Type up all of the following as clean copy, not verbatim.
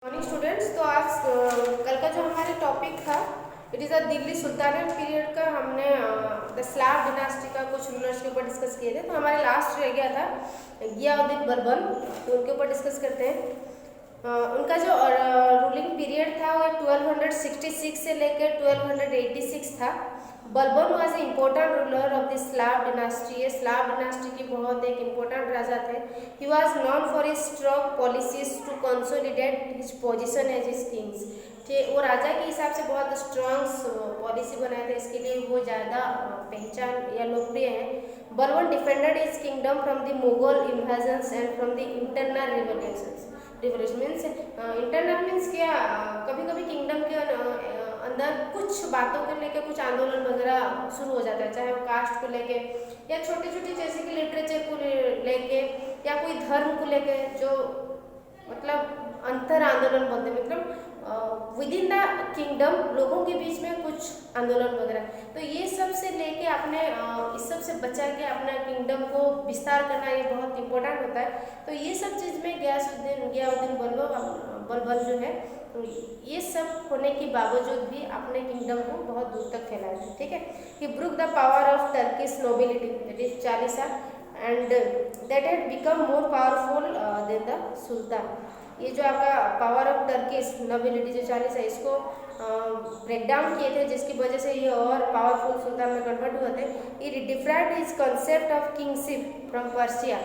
Morning students. तो आज कल का जो हमारा टॉपिक था it is a Delhi sultanate period का। हमने द स्लाव डिनास्टी का कुछ रूलर्स के ऊपर डिस्कस किए थे। तो हमारे लास्ट रह गया था गियाउद्दीन बलबन, तो उनके ऊपर डिस्कस करते हैं। उनका जो रूलिंग पीरियड था वो 1266 से लेकर 1286 था। Balban was a important ruler of the slave dynasty. ये स्लाव डिनास्टी के बहुत एक इम्पोर्टेंट राजा थे। He was known for his strong policies to consolidate his position as his kings. कि वो राजा के हिसाब से बहुत स्ट्रॉन्ग पॉलिसी बनाए थे, इसके लिए वो ज़्यादा पहचान या लोकप्रिय है। Balban defended his kingdom from the Mughal invasions and from the internal revolutions. Revolution means internal means क्या, कभी कभी किंगडम के अंदर कुछ बातों को लेकर कुछ आंदोलन वगैरह शुरू हो जाता है, चाहे वो कास्ट को लेके या छोटी छोटी जैसे कि लिटरेचर को लेके या कोई धर्म को लेके, जो मतलब अंतर आंदोलन बोलते हैं, मतलब विद इन द किंगडम लोगों के बीच में कुछ आंदोलन वगैरह। तो ये सब से लेके अपने इस सब से बचा के अपना किंगडम को विस्तार करना ये बहुत इंपॉर्टेंट होता है। तो ये सब चीज़ में गियाउद्दीन बलबन जो है, तो ये सब होने के बावजूद भी अपने किंगडम को बहुत दूर तक फैलाए थे। ठीक है, he broke the power of Turkish nobility that is Chalisa and that had become more powerful than the sultan. ये जो आपका पावर ऑफ टर्किश नोबिलिटी जो 40 है, इसको ब्रेक डाउन किए थे, जिसकी वजह से ये और पावरफुल सुल्तान में कन्वर्ट हुए थे। ये different is concept of kingship from Persia.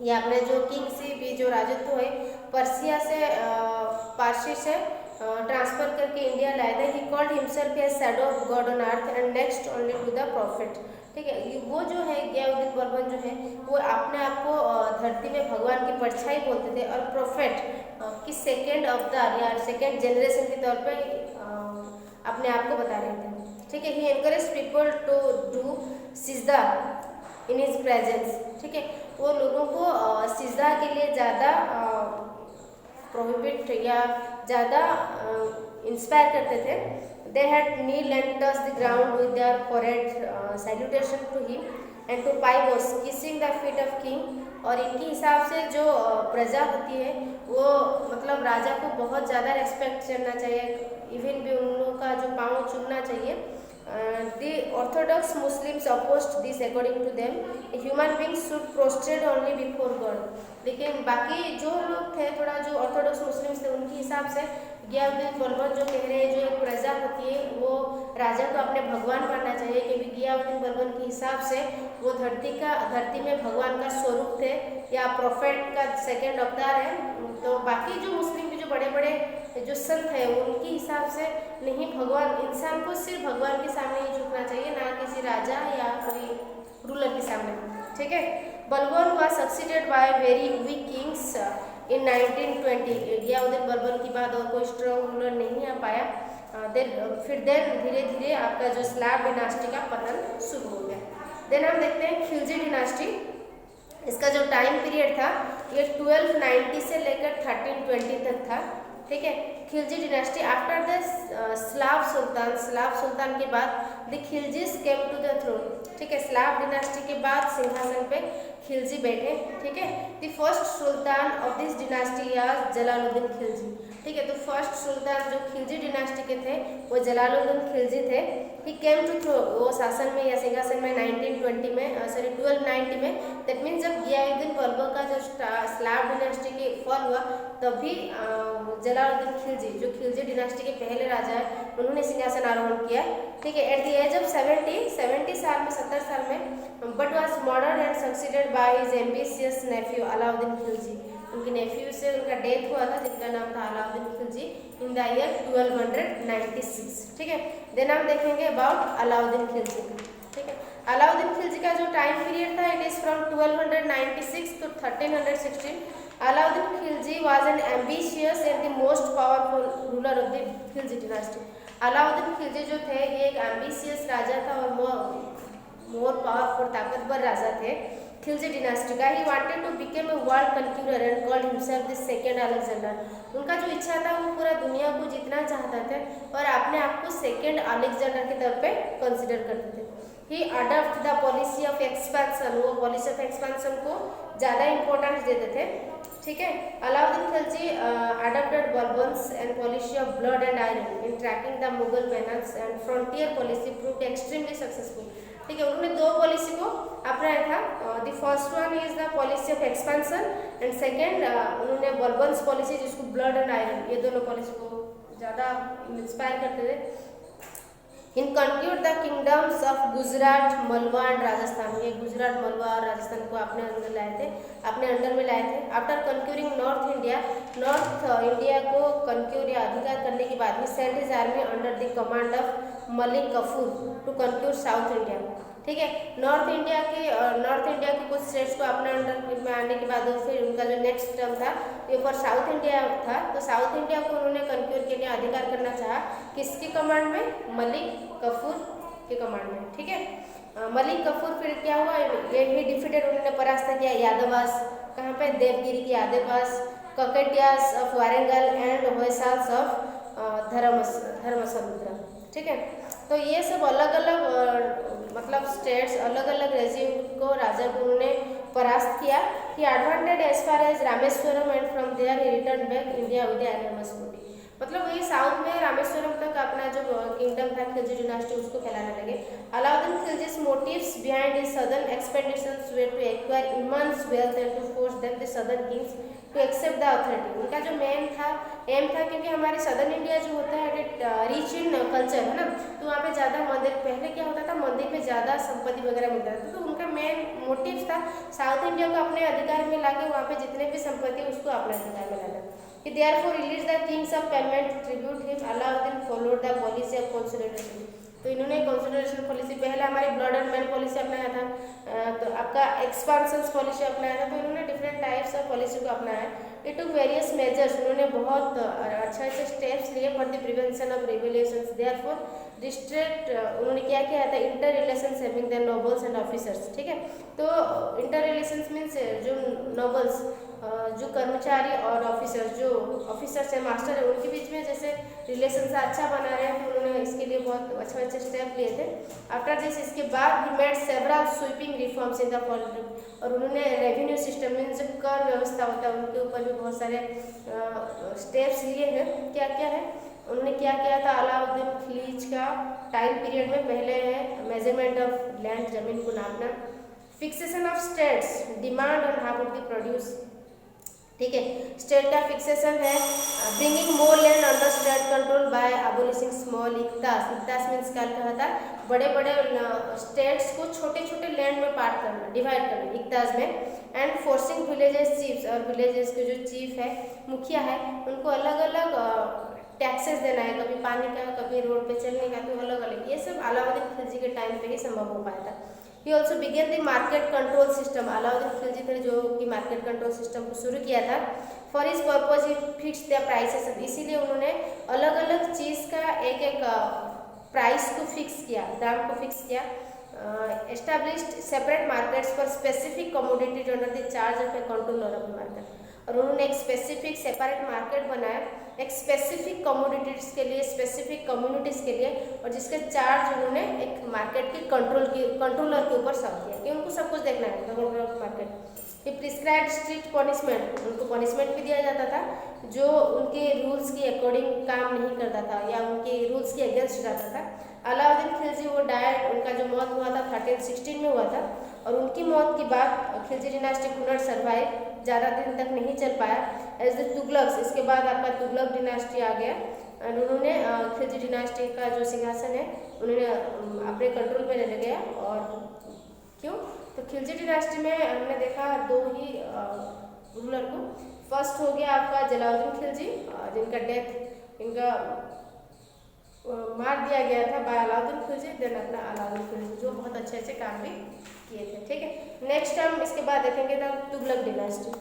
ये अपने जो किंगशिप, ये जो राजत्व है पर्सिया से पारसी से ट्रांसफर करके इंडिया लाए थे। He called himself a shadow of God on earth and next only to the prophet. ठीक है, वो जो है गियाउद्दीन बलबन जो है वो अपने आप को धरती में भगवान की परछाई बोलते थे और प्रोफेट की सेकेंड अवतार या सेकेंड जनरेशन के तौर पे अपने आप को बता रहे थे। ठीक है, he encourage people to do sijda in his presence. ठीक है, वो लोगों को सिजदा के लिए ज़्यादा प्रोहिबिट या ज़्यादा इंस्पायर करते थे। They had kneel and touch the ground with their forehead salutation to him and to paibos kissing the feet of king. और इनके हिसाब से जो प्रजा होती है वो मतलब राजा को बहुत ज़्यादा रेस्पेक्ट करना चाहिए, इवन भी उन लोगों का जो पाँव चूमना चाहिए। The Orthodox Muslims opposed this according to them. A human being should prostrate only before God. लेकिन बाकी जो लोग थे, थोड़ा जो ऑर्थोडॉक्स मुस्लिम्स थे, उनके हिसाब से गियाउद्दीन बलबन जो कह रहे हैं जो एक प्रजा होती है वो राजा को अपने भगवान मानना चाहिए, क्योंकि गियाउद्दीन बलबन के हिसाब से वो धरती में भगवान का स्वरूप थे या प्रोफेट का सेकेंड अवतार है। तो बाकी जो मुस्लिम के जो बड़े बड़े जो संत है उनके हिसाब से नहीं, भगवान इंसान को सिर्फ भगवान के सामने ही झुकना चाहिए, ना किसी राजा या कोई रूलर के सामने। ठीक है, Balban was succeeded by very weak kings in 1920। गियाउद्दीन Balban की बाद और कोई स्ट्रॉन्ग रूलर नहीं आ पाया। फिर धीरे धीरे आपका जो स्लाव डिनास्टी का पतन शुरू हो गया। देन हम देखते हैं खिलजी डिनास्टी। इसका जो टाइम पीरियड था ये 1290 से लेकर 1320 तक था। ठीक है, Khilji dynasty after the slave sultan के बाद the Khiljis came to the throne. ठीक है, स्लाव डिनास्टी के बाद सिंहासन पे खिलजी बैठे। ठीक है, the first sultan of this dynasty was Jalaluddin Khilji. ठीक है, तो फर्स्ट सुल्तान जो खिलजी डिनास्टी के थे वो जलालुद्दीन खिलजी थे। ही केम टू थ्रोन, वो शासन में या सिंहासन में 1290 में। दैट मीन्स जब गियाउद्दीन बलबन का जो स्लाव डिनास्टी के फॉल हुआ तभी जलालुद्दीन खिलजी जो खिलजी डिनास्टी के पहले राजा है उन्होंने सिंहासन आरोहण किया। ठीक है, एट द एज ऑफ 70 साल में but was murdered and succeeded by his ambitious nephew Alauddin Khilji. उनके नेफ्यू से उनका डेथ हुआ था जिनका नाम था Alauddin Khilji in the year 1296। ठीक है, देन हम देखेंगे अबाउट अलाउद्दीन खिलजी। ठीक है, अलाउद्दीन खिलजी का जो टाइम पीरियड था it is from 1296 to 1316। Alauddin Khilji was an ambitious and the most powerful ruler of the Khilji dynasty. Alauddin Khilji जो थे ये एक एम्बिशियस राजा था और मोर पावरफुल ताकतवर राजा थे खिलजी डिनास्टी का। He wanted to become a world conqueror and called himself the second Alexander. उनका जो इच्छा था वो पूरा दुनिया को जीतना चाहते थे और अपने आप को सेकंड अलेक्जेंडर के तौर पे कंसिडर करते थे। He adopt the policy of expansion, वो पॉलिसी ऑफ एक्सपेंशन को ज़्यादा इंपॉर्टेंस देते थे। ठीक है। Alauddin Khilji adopted Bourbons and policy of blood and iron in tracking the Mughal menace and frontier policy proved extremely successful। ठीक है, उन्होंने दो पॉलिसी को अपनाया था। The first one is the policy of expansion and second उन्होंने बॉर्बन्स पॉलिसी जिसको ब्लड एंड आयरन, ये दोनों पॉलिसी को ज़्यादा इंस्पायर करते थे। In conclude the kingdoms of Gujarat, Malwa and Rajasthan, ये गुजरात, मलवा और राजस्थान को अपने अंदर लाए थे, अपने अंडर में लाए थे। आफ्टर कंक्यूरिंग नॉर्थ इंडिया को कंक्यूर या अधिकार करने के बाद he sent his army under the command of Malik Kafur to conquer south India. ठीक है, नॉर्थ इंडिया के कुछ स्टेट्स को अपने अंडर में आने के बाद फिर उनका जो नेक्स्ट टर्म था ये फॉर साउथ इंडिया था, तो साउथ इंडिया को उन्होंने कंक्यूर के लिए अधिकार करना चाहा, किसके कमांड में? मलिक कफूर के कमांड में। ठीक है, मलिक कफूर फिर क्या हुआ, ये ही डिफीटेड, उन्होंने परास्त किया यादवास, कहाँ पे? देवगिरी के Yadavas, Kakatiyas of Warangal and Hoysalas of Dharmasamudra. ठीक है, तो ये सब अलग अलग मतलब स्टेट्स, अलग अलग रेजिम को राजा को उन्होंने परास्त किया। He advanced as far as Rameswaram and from there he return back India with enormous booty. मतलब वही साउथ में रामेश्वरम तक अपना जो किंगडम था खिलजी डिनास्टी उसको फैलाने लगे। Alauddin खिलजी's motives behind his southern expeditions were to acquire immense wealth and to force them the southern kings to accept the authority। उनका जो मेन था एम था, क्योंकि हमारे सदर्न इंडिया जो होता है रिच इन कल्चर है ना, तो वहाँ पे ज़्यादा मंदिर, पहले क्या होता था मंदिर में ज़्यादा संपत्ति वगैरह मिलता था, तो उनका मेन मोटिव था साउथ इंडिया को अपने अधिकार में लाके वहाँ पे जितने भी संपत्ति उसको अपने अधिकार में लाना। He therefore released the kings of payment tribute him। Alauddin followed the policy of consolidation। तो इन्होंने कंसोलिडेशन पॉलिसी, पहले हमारी ब्लड एंड मैन पॉलिसी अपनाया था, तो आपका एक्सपांशन पॉलिसी अपनाया था, तो इन्होंने डिफरेंट टाइप्स ऑफ पॉलिसी को अपनाया। इट टुक वेरियस मेजर्स, उन्होंने बहुत अच्छे स्टेप्स लिए for the prevention of revolutions. Therefore distract, उन्होंने क्या किया था? Inter relations having the nobles and officers. ठीक है, तो इंटर रिलेशंस मीन्स जो नोबल्स, जो कर्मचारी और ऑफिसर्स, जो ऑफिसर्स है, मास्टर है, उनके बीच में जैसे रिलेशन अच्छा बना रहे हैं, तो उन्होंने इसके लिए बहुत अच्छे स्टेप लिए थे। आफ्टर दिस, इसके बाद he made several sweeping reforms in the politics, और उन्होंने रेवेन्यू सिस्टम मीन्स जो कर व्यवस्था होता है उनके ऊपर भी बहुत सारे स्टेप्स लिए हैं। क्या क्या है उन्होंने क्या किया था? अलाउद्दीन खिलजी का टाइम पीरियड में पहले है मेजरमेंट ऑफ लैंड, जमीन को नापना, fixation of states, demand on how would be produce. ठीक है, स्टेट का फिक्सेशन है, bringing more land under state control by abolishing small iqtas. Iqtas means क्या कहता है? बड़े बड़े स्टेट्स को छोटे छोटे लैंड में पार्ट करना, डिवाइड करना इक्तास में। एंड फोर्सिंग विलेजेस चीफ्स, और विलेजेस के जो चीफ है, मुखिया है, उनको अलग अलग टैक्सेस देना है, कभी पानी का, कभी रोड पे चलने का, तो अलग अलग। ये सब अलाउद्दीन खिलजी के टाइम पे ही संभव हो पाया था। He also began the market control system। Alauddin Khilji ने जो कि मार्केट कंट्रोल सिस्टम को शुरू किया था। फॉर इस purpose he fix the prices, इसीलिए उन्होंने अलग अलग चीज़ का एक एक प्राइस को फिक्स किया, दाम को फिक्स किया। Established separate markets for specific commodities under the charge of A controller of the market, और उन्होंने एक स्पेसिफिक सेपरेट मार्केट बनाया एक स्पेसिफिक कमोडिटीज के लिए, स्पेसिफिक कम्युनिटीज़ के लिए, और जिसके चार्ज उन्होंने एक मार्केट के कंट्रोलर के ऊपर सब किया कि उनको सब कुछ देखना है, कंट्रोलर ऑफ मार्केट। ये प्रिस्क्राइब स्ट्रिक्ट पनिशमेंट, उनको पनिशमेंट भी दिया जाता था जो उनके रूल्स के अकॉर्डिंग काम नहीं करता था या उनके रूल्स के अगेंस्ट जाता था। अलाउद्दीन खिलजी वो डायट, उनका जो मौत हुआ था 1316 में हुआ था, और उनकी मौत के बाद Khilji dynasty could not survive, ज़्यादा दिन तक नहीं चल पाया। एज द तुगलक्स, इसके बाद आपका तुगलक डिनास्टी आ गया, एंड उन्होंने खिलजी डिनास्टी का जो सिंहासन है उन्होंने अपने कंट्रोल में ले गया। और क्यों? तो खिलजी डिनास्टी में हमने देखा दो ही रूलर को। फर्स्ट हो गया आपका जलालुद्दीन खिलजी, जिनका डेथ, इनका मार दिया गया था बाय अलाउद्दीन खिलजी। देन अपना अलाउद्दीन खिलजी जो बहुत अच्छे काम भी किए थे। ठीक है, नेक्स्ट हम इसके बाद देखेंगे द तुगलक डिनास्टी।